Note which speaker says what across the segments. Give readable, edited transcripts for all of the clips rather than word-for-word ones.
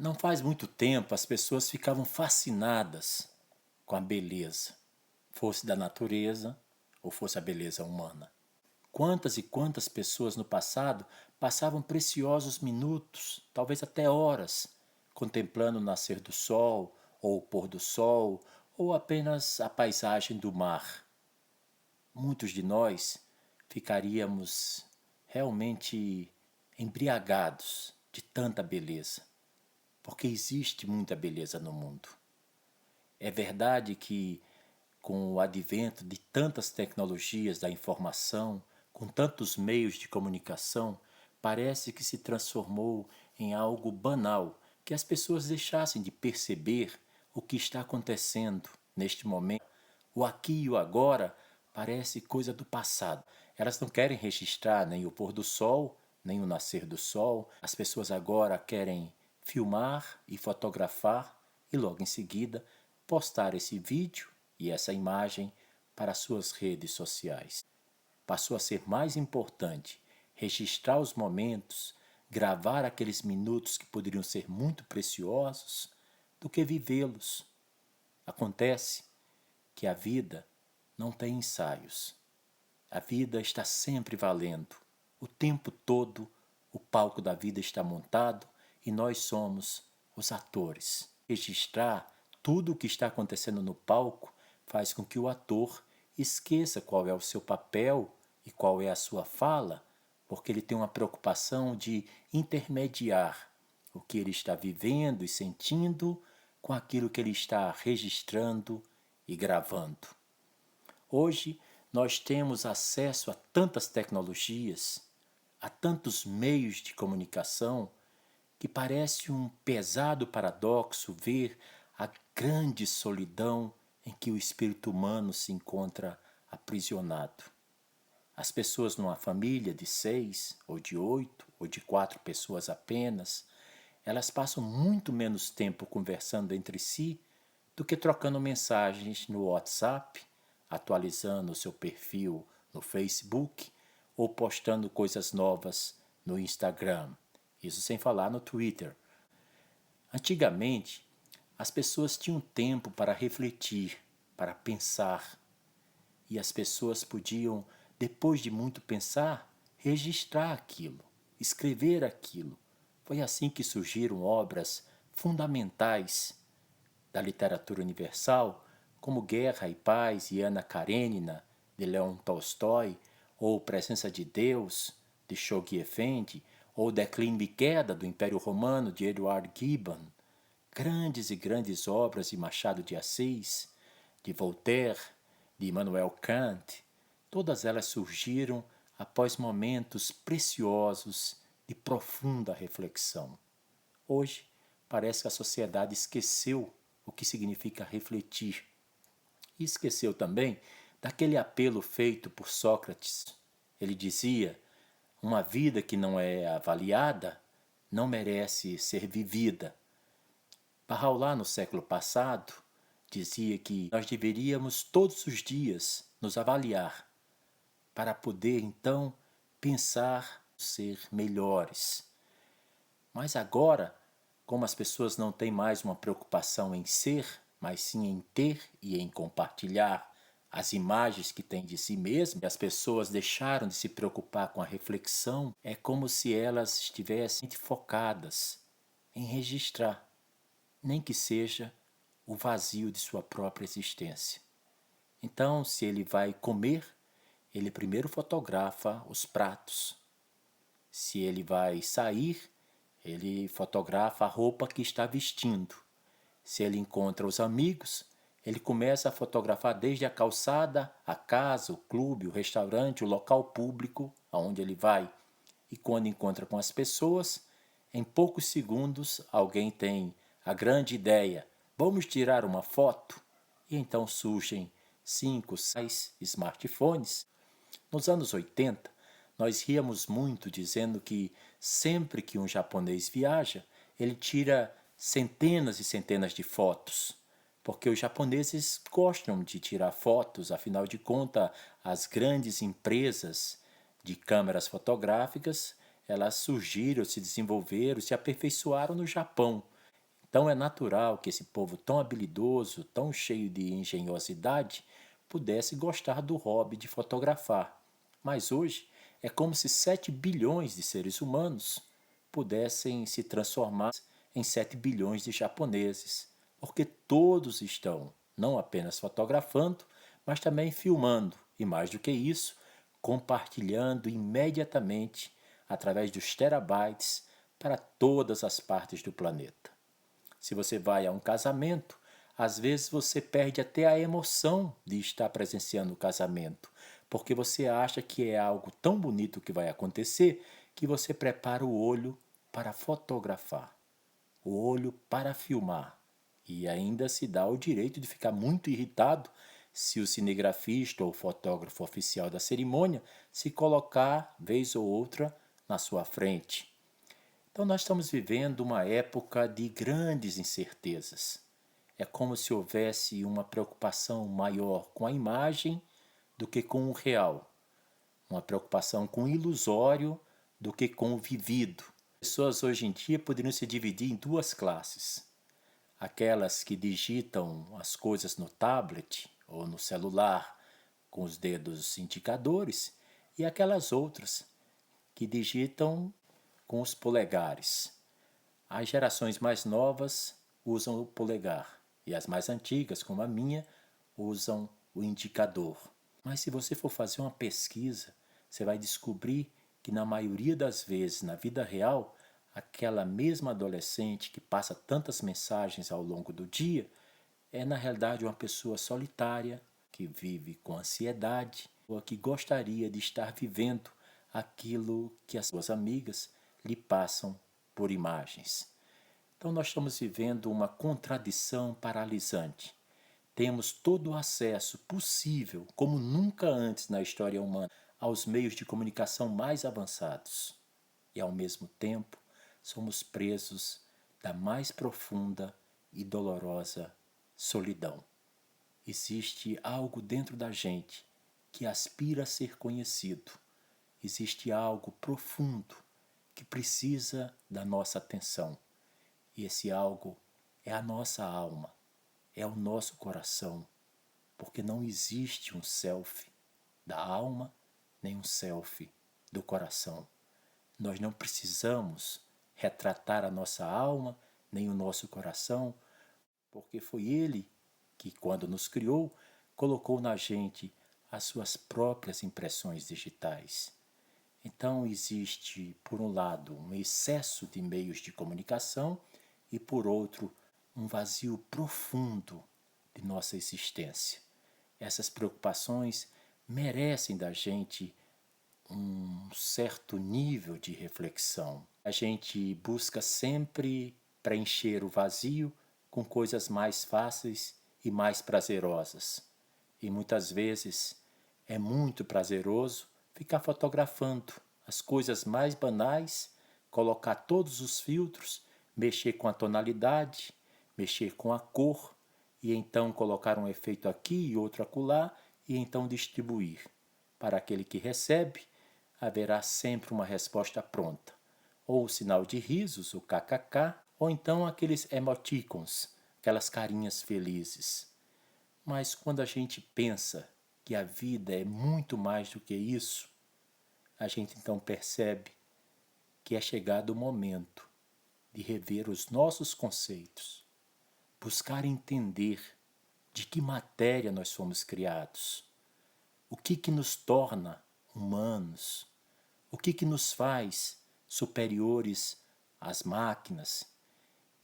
Speaker 1: Não faz muito tempo as pessoas ficavam fascinadas com a beleza, fosse da natureza ou fosse a beleza humana. Quantas e quantas pessoas no passado passavam preciosos minutos, talvez até horas, contemplando o nascer do sol, ou o pôr do sol, ou apenas a paisagem do mar. Muitos de nós ficaríamos realmente embriagados de tanta beleza, porque existe muita beleza no mundo. É verdade que, com o advento de tantas tecnologias da informação, com tantos meios de comunicação, parece que se transformou em algo banal, que as pessoas deixassem de perceber o que está acontecendo neste momento. O aqui e o agora parece coisa do passado. Elas não querem registrar nem o pôr do sol, nem o nascer do sol. As pessoas agora querem filmar e fotografar e logo em seguida postar esse vídeo e essa imagem para suas redes sociais. Passou a ser mais importante registrar os momentos, gravar aqueles minutos que poderiam ser muito preciosos, do que vivê-los. Acontece que a vida não tem ensaios. A vida está sempre valendo. O tempo todo o palco da vida está montado e nós somos os atores. Registrar tudo o que está acontecendo no palco faz com que o ator esqueça qual é o seu papel e qual é a sua fala, porque ele tem uma preocupação de intermediar o que ele está vivendo e sentindo com aquilo que ele está registrando e gravando. Hoje nós temos acesso a tantas tecnologias, a tantos meios de comunicação, que parece um pesado paradoxo ver a grande solidão em que o espírito humano se encontra aprisionado. As pessoas numa família de 6, ou de 8, ou de 4 pessoas apenas, elas passam muito menos tempo conversando entre si do que trocando mensagens no WhatsApp, atualizando o seu perfil no Facebook ou postando coisas novas no Instagram. Isso sem falar no Twitter. Antigamente, as pessoas tinham tempo para refletir, para pensar, e as pessoas podiam, depois de muito pensar, registrar aquilo, escrever aquilo. Foi assim que surgiram obras fundamentais da literatura universal, como Guerra e Paz e Ana Karenina, de Leon Tolstói, ou Presença de Deus, de Shoghi Effendi, ou Declínio e Queda, do Império Romano, de Edward Gibbon. Grandes e grandes obras de Machado de Assis, de Voltaire, de Immanuel Kant, todas elas surgiram após momentos preciosos de profunda reflexão. Hoje, parece que a sociedade esqueceu o que significa refletir. E esqueceu também daquele apelo feito por Sócrates. Ele dizia: uma vida que não é avaliada não merece ser vivida. Bahá'u'lláh, no século passado, dizia que nós deveríamos todos os dias nos avaliar para poder então pensar ser melhores. Mas agora, como as pessoas não têm mais uma preocupação em ser, mas sim em ter e em compartilhar as imagens que têm de si mesmas, as pessoas deixaram de se preocupar com a reflexão, é como se elas estivessem focadas em registrar, nem que seja o vazio de sua própria existência. Então, se ele vai comer, ele primeiro fotografa os pratos. Se ele vai sair, ele fotografa a roupa que está vestindo. Se ele encontra os amigos, ele começa a fotografar desde a calçada, a casa, o clube, o restaurante, o local público aonde ele vai. E quando encontra com as pessoas, em poucos segundos alguém tem a grande ideia: vamos tirar uma foto? E então surgem 5, 6 smartphones. Nos anos 80, nós ríamos muito dizendo que sempre que um japonês viaja, ele tira centenas e centenas de fotos, porque os japoneses gostam de tirar fotos, afinal de contas, as grandes empresas de câmeras fotográficas, elas surgiram, se desenvolveram, se aperfeiçoaram no Japão. Então é natural que esse povo tão habilidoso, tão cheio de engenhosidade, pudesse gostar do hobby de fotografar. Mas hoje é como se 7 bilhões de seres humanos pudessem se transformar em 7 bilhões de japoneses, porque todos estão não apenas fotografando, mas também filmando e, mais do que isso, compartilhando imediatamente através dos terabytes para todas as partes do planeta. Se você vai a um casamento, às vezes você perde até a emoção de estar presenciando o casamento, porque você acha que é algo tão bonito que vai acontecer que você prepara o olho para fotografar, o olho para filmar. E ainda se dá o direito de ficar muito irritado se o cinegrafista ou fotógrafo oficial da cerimônia se colocar, vez ou outra, na sua frente. Então, nós estamos vivendo uma época de grandes incertezas. É como se houvesse uma preocupação maior com a imagem do que com o real, uma preocupação com o ilusório do que com o vivido. As pessoas hoje em dia poderiam se dividir em duas classes: aquelas que digitam as coisas no tablet ou no celular com os dedos indicadores, e aquelas outras que digitam com os polegares. As gerações mais novas usam o polegar e as mais antigas, como a minha, usam o indicador. Mas se você for fazer uma pesquisa, você vai descobrir que na maioria das vezes, na vida real, aquela mesma adolescente que passa tantas mensagens ao longo do dia é na realidade uma pessoa solitária, que vive com ansiedade, ou que gostaria de estar vivendo aquilo que as suas amigas lhe passam por imagens. Então nós estamos vivendo uma contradição paralisante. Temos todo o acesso possível, como nunca antes na história humana, aos meios de comunicação mais avançados. E ao mesmo tempo, somos presos da mais profunda e dolorosa solidão. Existe algo dentro da gente que aspira a ser conhecido. Existe algo profundo que precisa da nossa atenção. E esse algo é a nossa alma, é o nosso coração, porque não existe um selfie da alma nem um selfie do coração. Nós não precisamos retratar a nossa alma nem o nosso coração, porque foi Ele que, quando nos criou, colocou na gente as suas próprias impressões digitais. Então existe, por um lado, um excesso de meios de comunicação e, por outro, um vazio profundo de nossa existência. Essas preocupações merecem da gente um certo nível de reflexão. A gente busca sempre preencher o vazio com coisas mais fáceis e mais prazerosas. E muitas vezes é muito prazeroso ficar fotografando as coisas mais banais, colocar todos os filtros, mexer com a tonalidade, mexer com a cor, e então colocar um efeito aqui e outro acolá, e então distribuir. Para aquele que recebe, haverá sempre uma resposta pronta, ou o sinal de risos, o kkk, ou então aqueles emoticons, aquelas carinhas felizes. Mas quando a gente pensa que a vida é muito mais do que isso, a gente então percebe que é chegado o momento de rever os nossos conceitos, buscar entender de que matéria nós fomos criados, o que nos torna humanos, o que nos faz superiores às máquinas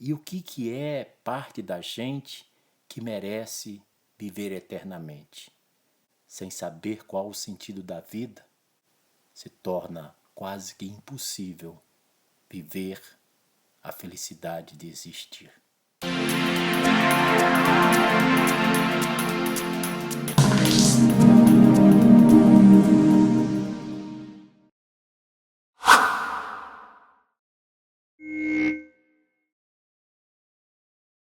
Speaker 1: e o que é parte da gente que merece viver eternamente. Sem saber qual o sentido da vida, se torna quase que impossível viver a felicidade de existir.